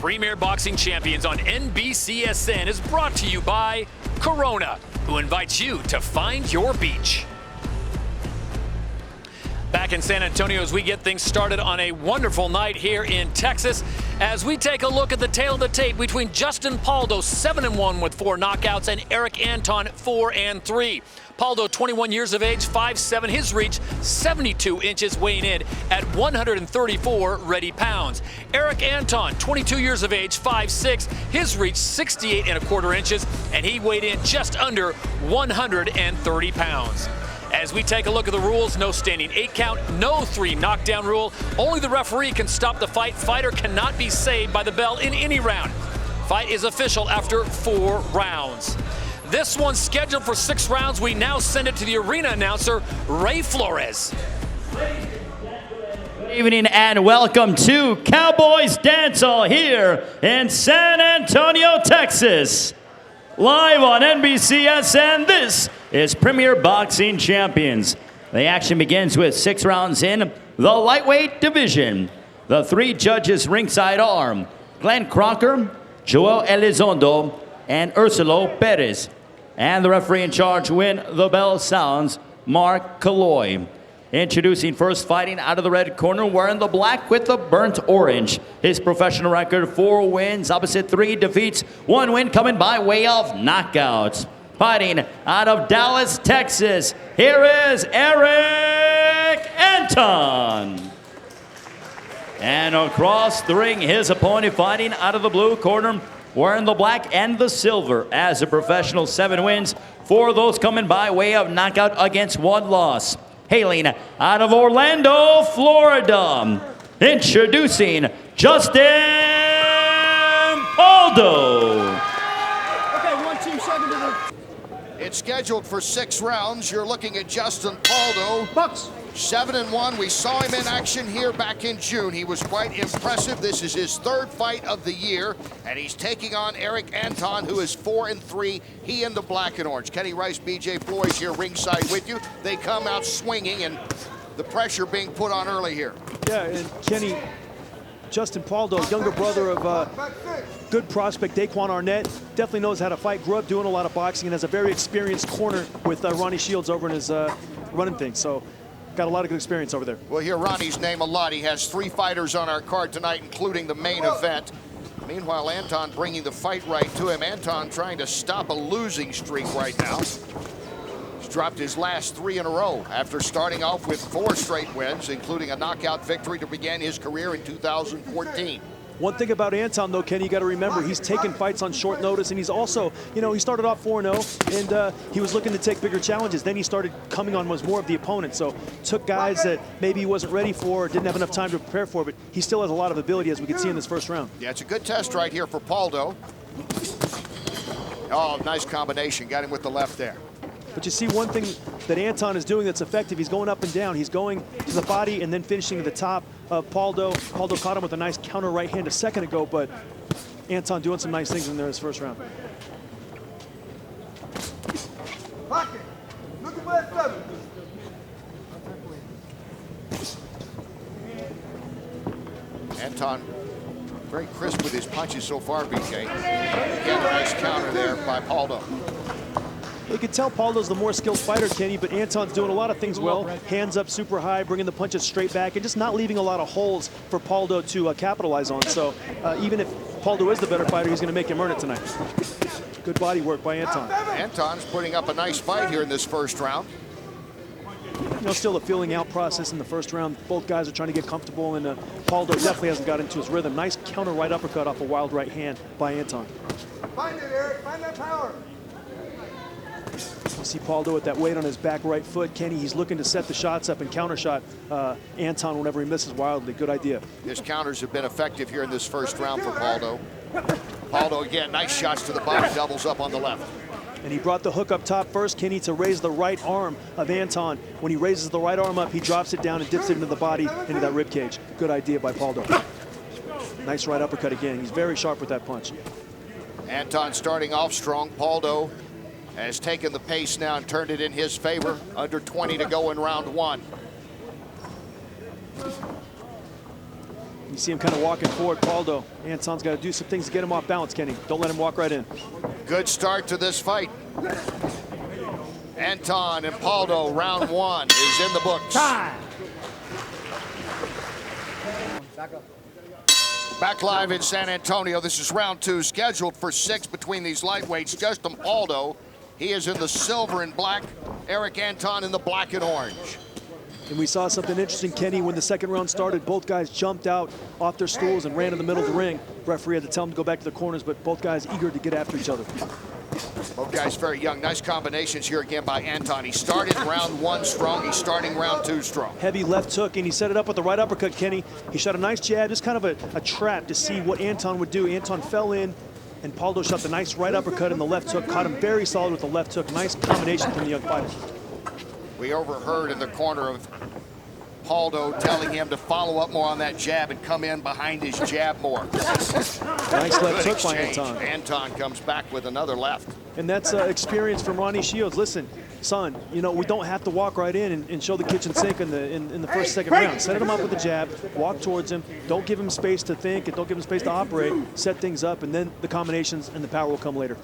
Premier Boxing Champions on NBCSN is brought to you by Corona, who invites you to find your beach. Back in San Antonio as we get things started on a wonderful night here in Texas as we take a look at the tail of the tape between Justin Pauldo, 7-1 with 4 knockouts, and Eric Anton, 4-3. Pauldo, 21 years of age, 5'7", his reach 72 inches, weighing in at 134 ready pounds. Eric Anton, 22 years of age, 5'6", his reach 68 1/4 inches, and he weighed in just under 130 pounds. As we take a look at the rules, no standing 8 count, no 3 knockdown rule. Only the referee can stop the fight. Fighter cannot be saved by the bell in any round. Fight is official after 4 rounds. This one's scheduled for 6 rounds. We now send it to the arena announcer, Ray Flores. Good evening and welcome to Cowboys Dance Hall here in San Antonio, Texas. Live on NBCSN, this is Premier Boxing Champions. The action begins with 6 rounds in the lightweight division. The 3 judges ringside are Glenn Crocker, Joel Elizondo, and Ursula Perez. And the referee in charge when the bell sounds, Mark Kaloy. Introducing first, fighting out of the red corner, wearing the black with the burnt orange. His professional record, 4 wins, opposite 3 defeats, 1 win coming by way of knockouts. Fighting out of Dallas, Texas, here is Eric Anton. And across the ring, his opponent fighting out of the blue corner, wearing the black and the silver. As a professional, 7 wins, 4 of those coming by way of knockout against 1 loss. Hailing out of Orlando, Florida, introducing Justin Pauldo. It's scheduled for 6 rounds. You're looking at Justin Pauldo. 7-1. We saw him in action here back in June. He was quite impressive. This is his 3rd fight of the year, and he's taking on Eric Anton, who is 4-3. He in the black and orange. Kenny Rice, BJ Floyd here ringside with you. They come out swinging, and the pressure being put on early here. Yeah, and Kenny, Justin Pauldo, younger brother of good prospect Daquan Arnett, definitely knows how to fight. Grew up doing a lot of boxing and has a very experienced corner with Ronnie Shields over in his running thing. So got a lot of good experience over there. We'll hear Ronnie's name a lot. He has 3 fighters on our card tonight, including the main event. Meanwhile, Anton bringing the fight right to him. Anton trying to stop a losing streak right now. He's dropped his last 3 in a row after starting off with 4 straight wins, including a knockout victory to begin his career in 2014. One thing about Anton, though, Kenny, you got to remember, he's taken fights on short notice, and he's also, you know, he started off 4-0, and he was looking to take bigger challenges. Then he started coming on was more of the opponent, so took guys that maybe he wasn't ready for or didn't have enough time to prepare for, but he still has a lot of ability, as we can see in this first round. Yeah, it's a good test right here for Pauldo. Oh, nice combination. Got him with the left there. But you see one thing that Anton is doing that's effective. He's going up and down. He's going to the body and then finishing at the top of Pauldo. Pauldo caught him with a nice counter right hand a second ago, but Anton doing some nice things in there in his first round. Anton very crisp with his punches so far, BJ. Again, a nice counter there by Pauldo. You can tell Pauldo's the more skilled fighter, Kenny, but Anton's doing a lot of things well. Hands up super high, bringing the punches straight back, and just not leaving a lot of holes for Pauldo to capitalize on. So even if Pauldo is the better fighter, he's going to make him earn it tonight. Good body work by Anton. Anton's putting up a nice fight here in this first round. You know, still a feeling out process in the first round. Both guys are trying to get comfortable, and Pauldo definitely hasn't got into his rhythm. Nice counter right uppercut off a wild right hand by Anton. Find it, Eric. Find that power. You see Pauldo with that weight on his back right foot. Kenny, he's looking to set the shots up and counter shot Anton whenever he misses wildly. Good idea. His counters have been effective here in this first round for Pauldo. Pauldo again, nice shots to the body, doubles up on the left. And he brought the hook up top first, Kenny, to raise the right arm of Anton. When he raises the right arm up, he drops it down and dips it into the body, into that rib cage. Good idea by Pauldo. Nice right uppercut again. He's very sharp with that punch. Anton starting off strong. Pauldo has taken the pace now and turned it in his favor. Under 20 to go in round 1. You see him kind of walking forward, Pauldo. Anton's got to do some things to get him off balance, Kenny. Don't let him walk right in. Good start to this fight. Anton and Pauldo, round one is in the books. Time. Back live in San Antonio. This is round two, scheduled for 6 between these lightweights. Justin Pauldo, he is in the silver and black. Eric Anton in the black and orange. And we saw something interesting, Kenny, when the second round started. Both guys jumped out off their stools and ran to the middle of the ring. Referee had to tell them to go back to their corners, but both guys eager to get after each other. Both guys very young. Nice combinations here again by Anton. He started round one strong. He's starting round two strong. Heavy left hook, and he set it up with the right uppercut, Kenny. He shot a nice jab, just kind of a trap to see what Anton would do. Anton fell in, and Pauldo shot the nice right uppercut and the left hook. Caught him very solid with the left hook. Nice combination from the young fighter. We overheard in the corner of Pauldo telling him to follow up more on that jab and come in behind his jab more. Nice left hook by Anton. Anton comes back with another left. And that's experience from Ronnie Shields. Listen, son, you know, we don't have to walk right in and show the kitchen sink in the first, second round. Set him up with a jab, walk towards him. Don't give him space to think and don't give him space to operate. Set things up, and then the combinations and the power will come later.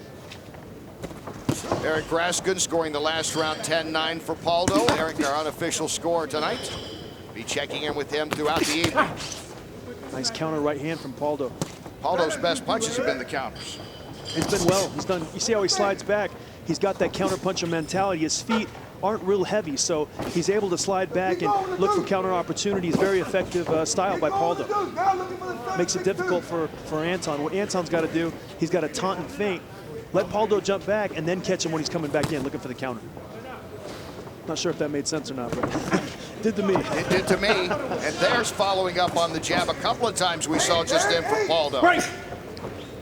Eric Raskin scoring the last round 10-9 for Pauldo. Eric, our unofficial score tonight. Be checking in with him throughout the evening. Nice counter right hand from Pauldo. Pauldo's best punches have been the counters. He's been well. He's done. You see how he slides back? He's got that counter puncher mentality. His feet aren't real heavy, so he's able to slide back and look for counter opportunities. Very effective style by Pauldo. Makes it difficult for Anton. What Anton's got to do, he's got to taunt and feint. Let Pauldo jump back and then catch him when he's coming back in, looking for the counter. Not sure if that made sense or not, but did to me. It did to me. And there's following up on the jab. A couple of times we saw just in for Pauldo.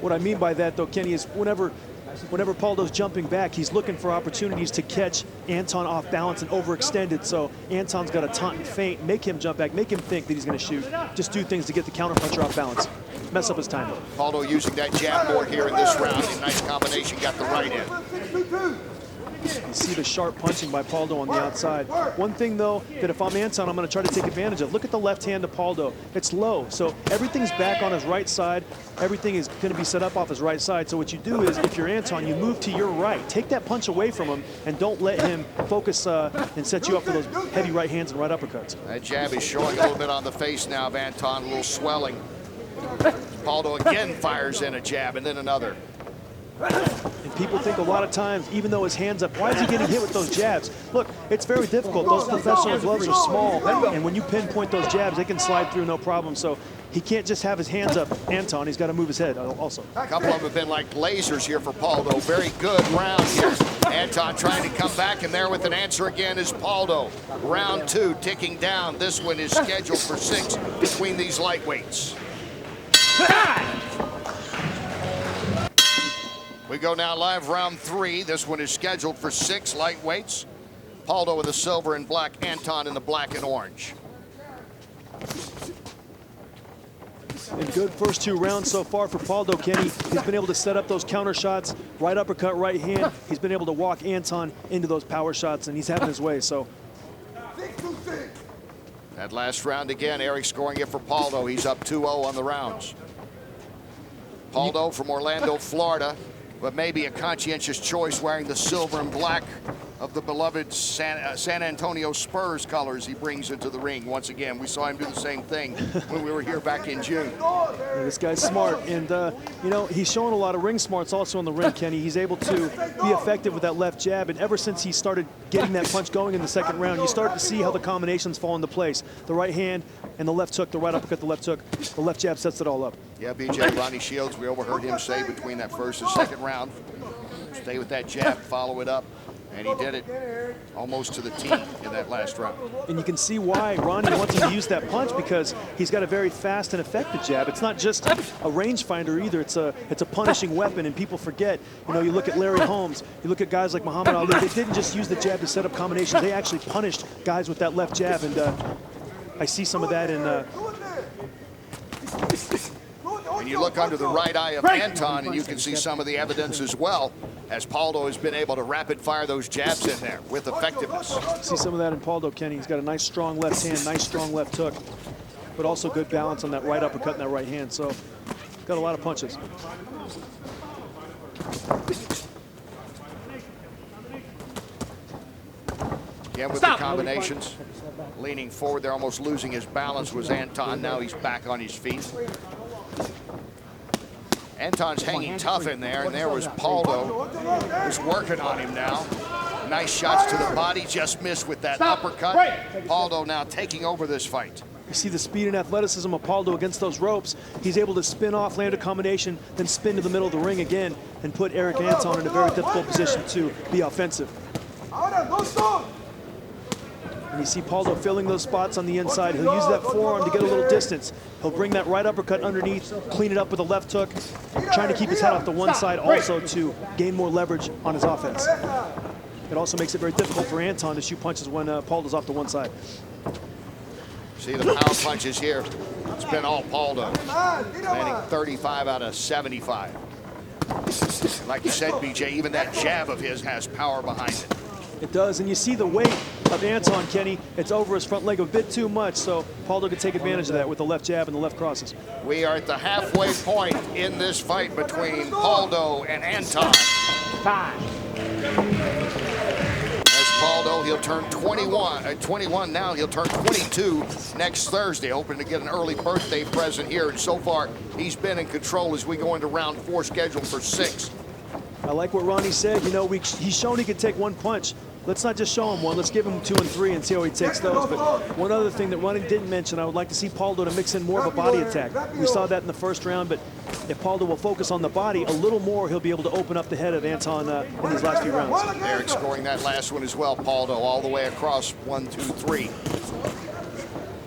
What I mean by that, though, Kenny, is whenever Pauldo's jumping back, he's looking for opportunities to catch Anton off balance and overextended. So Anton's got to taunt and feint, make him jump back, make him think that he's going to shoot. Just do things to get the counter puncher off balance. Mess up his timing. Pauldo using that jab more here in this round. A nice combination, got the right in. You see the sharp punching by Pauldo on the outside. One thing, though, that if I'm Anton, I'm going to try to take advantage of. Look at the left hand of Pauldo. It's low, so everything's back on his right side. Everything is going to be set up off his right side. So what you do is, if you're Anton, you move to your right. Take that punch away from him, and don't let him focus and set you up for those heavy right hands and right uppercuts. That jab is showing a little bit on the face now of Anton, a little swelling. Pauldo again fires in a jab and then another. And people think a lot of times, even though his hand's up, why is he getting hit with those jabs? Look, it's very difficult. Those professional gloves are small, and when you pinpoint those jabs, they can slide through no problem. So he can't just have his hands up, Anton. He's got to move his head also. A couple of them have been like lasers here for Pauldo. Very good round here. Anton trying to come back, and there with an answer again is Pauldo. Round two ticking down. This one is scheduled for 6 between these lightweights. We go now live round 3. This one is scheduled for 6 lightweights. Pauldo with the silver and black, Anton in the black and orange. And good first 2 rounds so far for Pauldo, Kenny. He's been able to set up those counter shots, right uppercut, right hand. He's been able to walk Anton into those power shots, and he's having his way. So that last round again, Eric scoring it for Pauldo. He's up 2-0 on the rounds. Pauldo from Orlando, Florida, but maybe a conscientious choice wearing the silver and black of the beloved San Antonio Spurs colors he brings into the ring. Once again, we saw him do the same thing when we were here back in June. Yeah, this guy's smart, and you know, he's showing a lot of ring smarts also in the ring, Kenny. He's able to be effective with that left jab, and ever since he started getting that punch going in the second round, you start to see how the combinations fall into place. The right hand and the left hook, the right uppercut, the left hook, the left jab sets it all up. Yeah, BJ, Ronnie Shields, we overheard him say between that first and second round, stay with that jab, follow it up. And he did it almost to the T in that last round. And you can see why Ronnie wants him to use that punch, because he's got a very fast and effective jab. It's not just a rangefinder either. It's a punishing weapon, and people forget. You know, you look at Larry Holmes, you look at guys like Muhammad Ali. They didn't just use the jab to set up combinations. They actually punished guys with that left jab, and I see some of that in. And you look under the right eye of Anton, and you can see some of the evidence as well, as Pauldo has been able to rapid fire those jabs in there with effectiveness. See some of that in Pauldo, Kenny. He's got a nice strong left hand, nice strong left hook. but also good balance on that right uppercut and that right hand. So got a lot of punches. Again with the combinations. Leaning forward there, almost losing his balance was Anton. Now he's back on his feet. Anton's hanging tough in there, and there was Pauldo, who's working on him now. Nice shots to the body, just missed with that uppercut. Pauldo now taking over this fight. You see the speed and athleticism of Pauldo against those ropes. He's able to spin off, land a combination, then spin to the middle of the ring again and put Eric Anton in a very difficult position to be offensive. And you see Pauldo filling those spots on the inside. He'll use that forearm to get a little distance. He'll bring that right uppercut underneath, clean it up with a left hook, trying to keep his head off the one side also to gain more leverage on his offense. It also makes it very difficult for Anton to shoot punches when Pauldo's off the one side. See the power punches here. It's been all Pauldo. Landing 35 out of 75. Like you said, BJ, even that jab of his has power behind it. It does, and you see the weight of Anton, Kenny. It's over his front leg a bit too much, so Pauldo could take advantage of that with the left jab and the left crosses. We are at the halfway point in this fight between Pauldo and Anton. As Pauldo, he'll turn 21 now. He'll turn 22 next Thursday, hoping to get an early birthday present here. And so far, he's been in control as we go into round 4, scheduled for 6. I like what Ronnie said. You know, he's shown he can take one punch. Let's not just show him one. Let's give him 2 and 3 and see how he takes those. But one other thing that Ronnie didn't mention, I would like to see Pauldo to mix in more of a body attack. We saw that in the first round, but if Pauldo will focus on the body a little more, he'll be able to open up the head of Anton in these last few rounds. Eric scoring that last one as well. Pauldo all the way across, 1, 2, 3.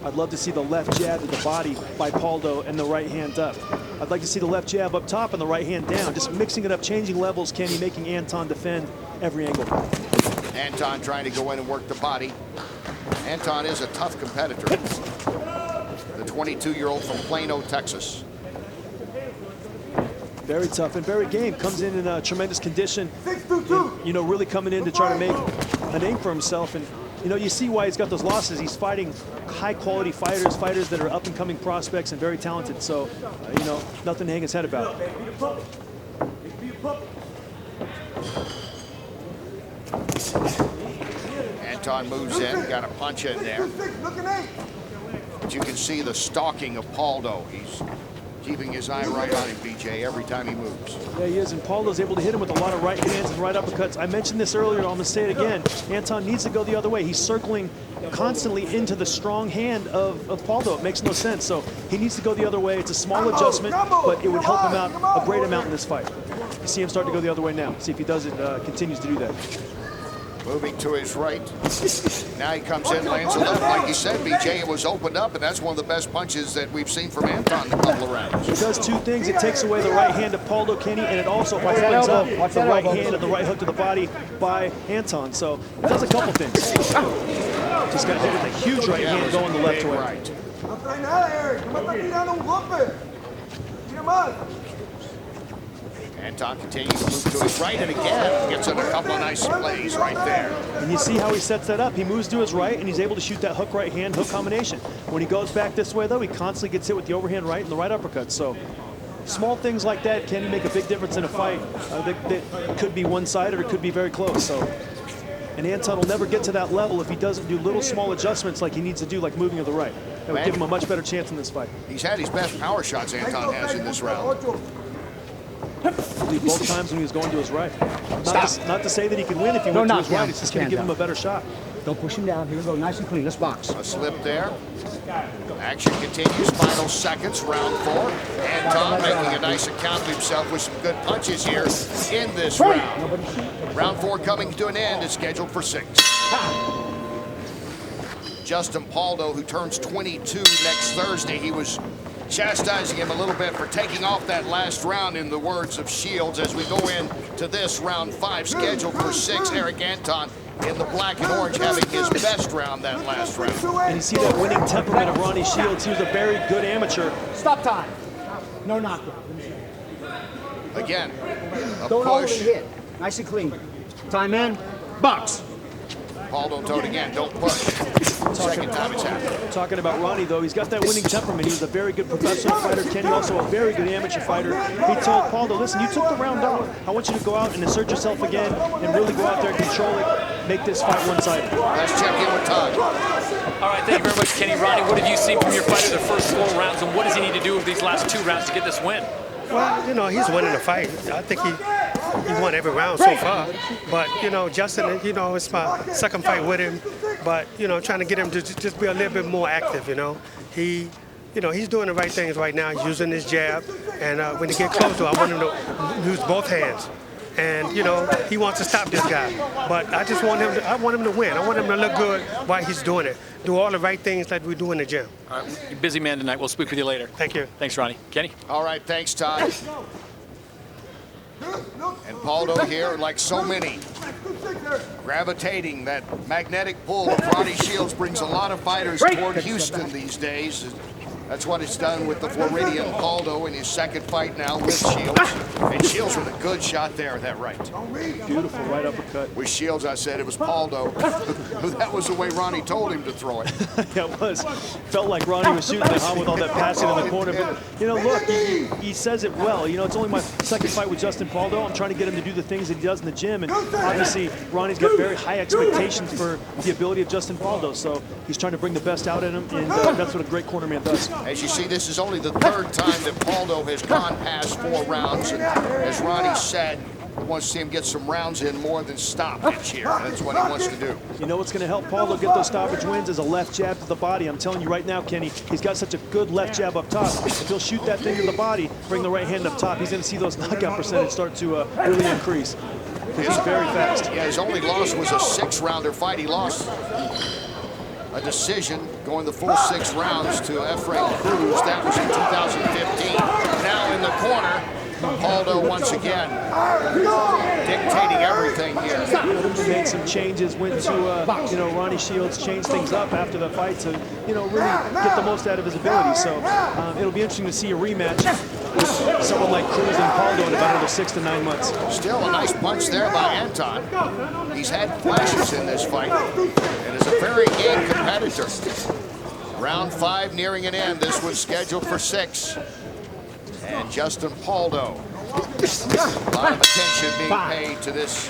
I'd love to see the left jab to the body by Pauldo and the right hand up. I'd like to see the left jab up top and the right hand down. Just mixing it up, changing levels, Kenny, making Anton defend every angle. Anton trying to go in and work the body. Anton is a tough competitor. The 22-year-old from Plano, Texas. Very tough and very game. Comes in a tremendous condition. And, you know, really coming in to try to make a name for himself. And you know, you see why he's got those losses. He's fighting high-quality fighters that are up-and-coming prospects and very talented. So, you know, nothing to hang his head about. Anton moves in, got a punch in there. But you can see the stalking of Pauldo. He's keeping his eye right on him, BJ, every time he moves. Yeah, he is, and Pauldo's able to hit him with a lot of right hands and right uppercuts. I mentioned this earlier, I'm gonna say it again. Anton needs to go the other way. He's circling constantly into the strong hand of Pauldo. It makes no sense, so he needs to go the other way. It's a small adjustment, but it would help him out a great amount in this fight. You see him start to go the other way now. See if he does it, continues to do that. Moving to his right. Now he comes in, lands a left. Like you said, BJ, it was opened up, and that's one of the best punches that we've seen from Anton in a couple of rounds. It does 2 things. It takes away the right hand of Pauldo, Kenny, and it also opens up the right hand and the right hook to the body by Anton. So it does a couple things. Just got hit with a huge right hand going the left way. Right. Anton continues to move to his right, and again gets in a couple of nice plays right there. And you see how he sets that up. He moves to his right, and he's able to shoot that hook right hand, hook combination. When he goes back this way, though, he constantly gets hit with the overhand right and the right uppercut. So small things like that can make a big difference in a fight that could be one-sided or could be very close. So, and Anton will never get to that level if he doesn't do little small adjustments like he needs to do, like moving to the right. That would give him a much better chance in this fight. He's had his best power shots, Anton has, in this round. Both times when he was going to his right. Not to say that he can win if he went to his right. It's just going to give him a better shot. Don't push him down. Here we go. Nice and clean. Let's box. A slip there. Action continues. Final seconds. Round 4. Anton making a nice account of himself with some good punches here in this round. Round 4 coming to an end. It's scheduled for 6. Justin Pauldo, who turns 22 next Thursday, he was chastising him a little bit for taking off that last round, in the words of Shields, as we go into this round 5 scheduled for 6. Eric Anton in the black and orange having his best round that last round. And you see that winning temperament of Ronnie Shields. He was a very good amateur. Stop time. No knockdown. Again, a Don't hold push. and hit. Nice and clean. Time in. Box. Pauldo toed again, don't push. Second time it's happened. Talking about Ronnie, though, he's got that winning temperament. He was a very good professional fighter. Kenny also a very good amateur fighter. He told Pauldo, listen, you took the round off. I want you to go out and assert yourself again and really go out there and control it, make this fight one-sided. Let's check in with Todd. All right, thank you very much, Kenny. Ronnie, what have you seen from your fighter the first 4 rounds, and what does he need to do with these last 2 rounds to get this win? Well, you know, he's winning the fight. I think he won every round so far. But, you know, Justin, you know, it's my second fight with him. But, you know, trying to get him to just be a little bit more active, you know. You know, he's doing the right things right now. He's using his jab. And when he get closer, I want him to use both hands. And, you know, he wants to stop this guy. But I just want him to win. I want him to look good while he's doing it. Do all the right things that we do in the gym. All right, you're a busy man tonight. We'll speak with you later. Thank you. Thanks, Ronnie. Kenny? All right, thanks, Todd. And Pauldo here, like so many, gravitating that magnetic pull of Ronnie Shields brings a lot of fighters toward Houston these days. That's what it's done with the Floridian Pauldo in his second fight now with Shields. And Shields with a good shot there, that right. Beautiful right uppercut. With Shields, I said it was Pauldo. That was the way Ronnie told him to throw it. Yeah, it was. Felt like Ronnie was shooting the hot with all that passing in the corner. But, you know, look, he says it well. You know, it's only my second fight with Justin Pauldo. I'm trying to get him to do the things that he does in the gym. And obviously, Ronnie's got very high expectations for the ability of Justin Pauldo. So he's trying to bring the best out in him. And that's what a great cornerman does. As you see, this is only the 3rd time that Pauldo has gone past 4 rounds. And as Ronnie said, he wants to see him get some rounds in more than stoppage here. That's what he wants to do. You know what's going to help Pauldo get those stoppage wins is a left jab to the body. I'm telling you right now, Kenny, he's got such a good left jab up top. If he'll shoot that thing to the body, bring the right hand up top, he's going to see those knockout percentage start to really increase. Because he's very fast. Yeah, his only loss was a 6-rounder fight. He lost a decision going the full 6 rounds to Efrain Cruz. That was in 2015. Now in the corner, Pauldo once again dictating everything here. Made some changes, went to, you know, Ronnie Shields, changed things up after the fight to, you know, really get the most out of his ability. So it'll be interesting to see a rematch with someone like Cruz and Pauldo in about another 6 to 9 months. Still a nice punch there by Anton. He's had flashes in this fight and is a very game competitor. Round 5 nearing an end. This was scheduled for 6. And Justin Pauldo. A lot of attention being paid to this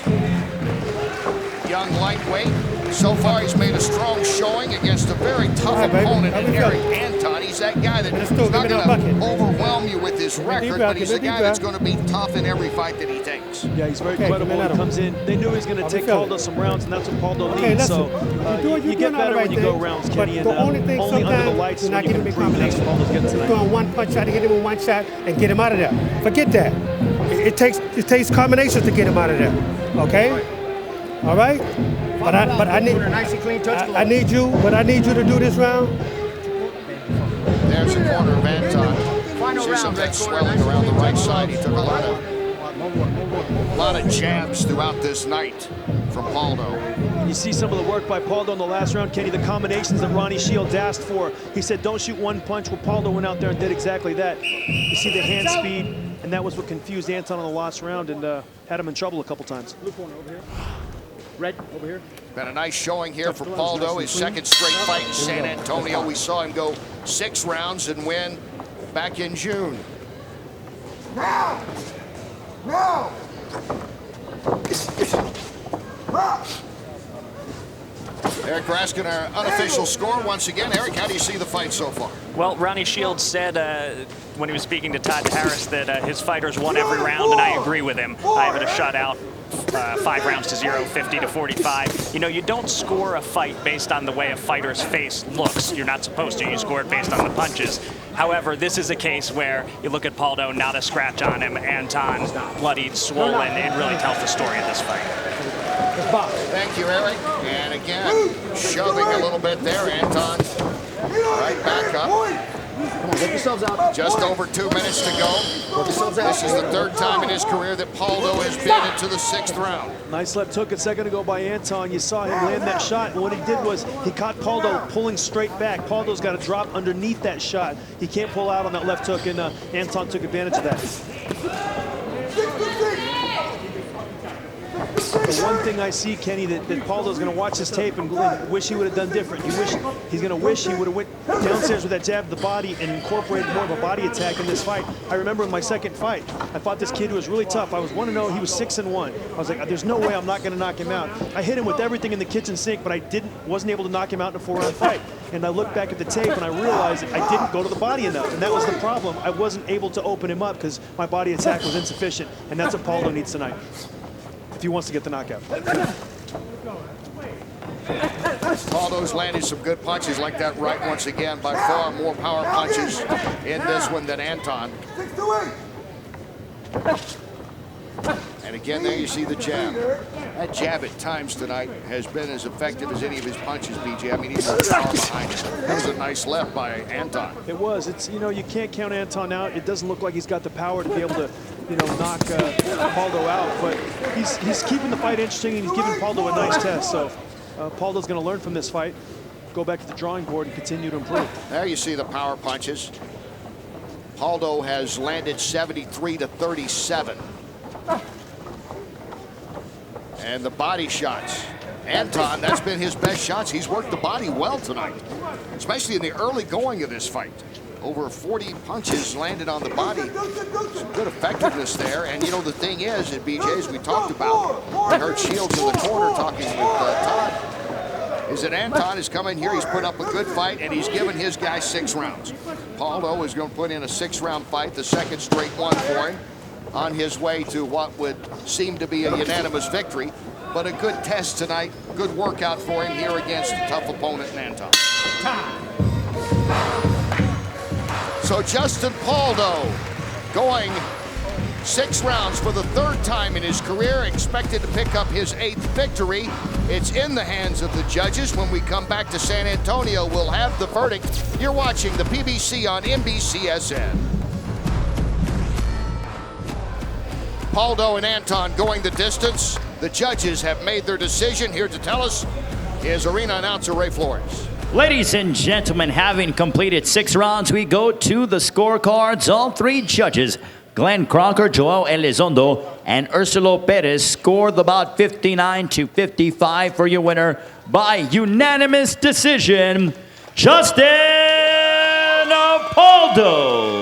young lightweight. So far, he's made a strong showing against a very tough opponent in Eric Anton. He's that guy that's not going to overwhelm you with his record, but he's the guy that's going to be tough in every fight that he takes. Yeah, he's very credible when he comes in. They knew he was going to take Pauldo some rounds, and that's what Pauldo needs. So you get better when you go rounds, Kenny, and only under the lights is when you can improve, and that's what Pauldo's getting tonight. Doing one punch, try to get him in one shot and get him out of there. Forget that. It takes combinations to get him out of there. Okay? All right? But I need you to do this round. There's the corner of Anton. See some big swelling around the right side. He took a lot of jabs throughout this night from Pauldo. You see some of the work by Pauldo in the last round, Kenny, the combinations that Ronnie Shields asked for. He said, don't shoot one punch. Well, Pauldo went out there and did exactly that. You see the hand speed, and that was what confused Anton in the last round and had him in trouble a couple times. Blue corner over here. Red over here. Been a nice showing here for Pauldo. His second straight fight in San Antonio. We saw him go 6 rounds and win back in June. Now! Eric Raskin, our unofficial score once again. Eric, how do you see the fight so far? Well, Ronnie Shields said when he was speaking to Todd Harris that his fighters won every round, and I agree with him. I have it a shutout. 5 rounds to 0, 50 to 45. You know, you don't score a fight based on the way a fighter's face looks. You're not supposed to. You score it based on the punches. However, this is a case where you look at Pauldo, not a scratch on him. Anton, bloodied, swollen. It really tells the story of this fight. Thank you, Eric. And again, shoving a little bit there. Anton right back up. Come on, get yourselves out. Just over 2 minutes to go. This is the 3rd time in his career that Pauldo has been into the 6th round. Nice left hook a second ago by Anton. You saw him land that shot, and what he did was he caught Pauldo pulling straight back. Pauldo's got to drop underneath that shot. He can't pull out on that left hook, and Anton took advantage of that. The one thing I see, Kenny, that Pauldo's going to watch this tape and wish he would have done different. He's going to wish he would have went downstairs with that jab to the body and incorporated more of a body attack in this fight. I remember in my second fight, I fought this kid who was really tough. I was 1-0. He was 6-1. I was like, there's no way I'm not going to knock him out. I hit him with everything in the kitchen sink, but I wasn't able to knock him out in a 4-round fight. And I looked back at the tape and I realized that I didn't go to the body enough, and that was the problem. I wasn't able to open him up because my body attack was insufficient, and that's what Pauldo needs tonight if he wants to get the knockout. Pauldo's landed some good punches like that right once again. By far more power punches in this one than Anton. And again, there you see the jab. That jab at times tonight has been as effective as any of his punches, BJ. I mean, he's far behind it. That was a nice left by Anton. It was. It's, you know, you can't count Anton out. It doesn't look like he's got the power to be able to, you know, knock Pauldo out. But he's keeping the fight interesting, and he's giving Pauldo a nice test. So Pauldo's going to learn from this fight, go back to the drawing board, and continue to improve. There you see the power punches. Pauldo has landed 73 to 37. And the body shots. Anton, that's been his best shots. He's worked the body well tonight, especially in the early going of this fight. Over 40 punches landed on the body. Some good effectiveness there. And, you know, the thing is, at BJ, as we talked about, I heard Shields in the corner talking with Todd, is that Anton has come in here, he's put up a good fight, and he's given his guy 6 rounds. Pauldo is going to put in a 6-round fight, the second straight one for him, on his way to what would seem to be a unanimous victory. But a good test tonight, good workout for him here against a tough opponent in Anton. So Justin Pauldo going 6 rounds for the 3rd time in his career, expected to pick up his 8th victory. It's in the hands of the judges. When we come back to San Antonio, we'll have the verdict. You're watching the PBC on NBCSN. Pauldo and Anton going the distance. The judges have made their decision. Here to tell us is arena announcer Ray Flores. Ladies and gentlemen, having completed 6 rounds, we go to the scorecards. All 3 judges, Glenn Crocker, Joel Elizondo, and Ursula Perez, scored the bout 59 to 55 for your winner by unanimous decision, Justin Pauldo.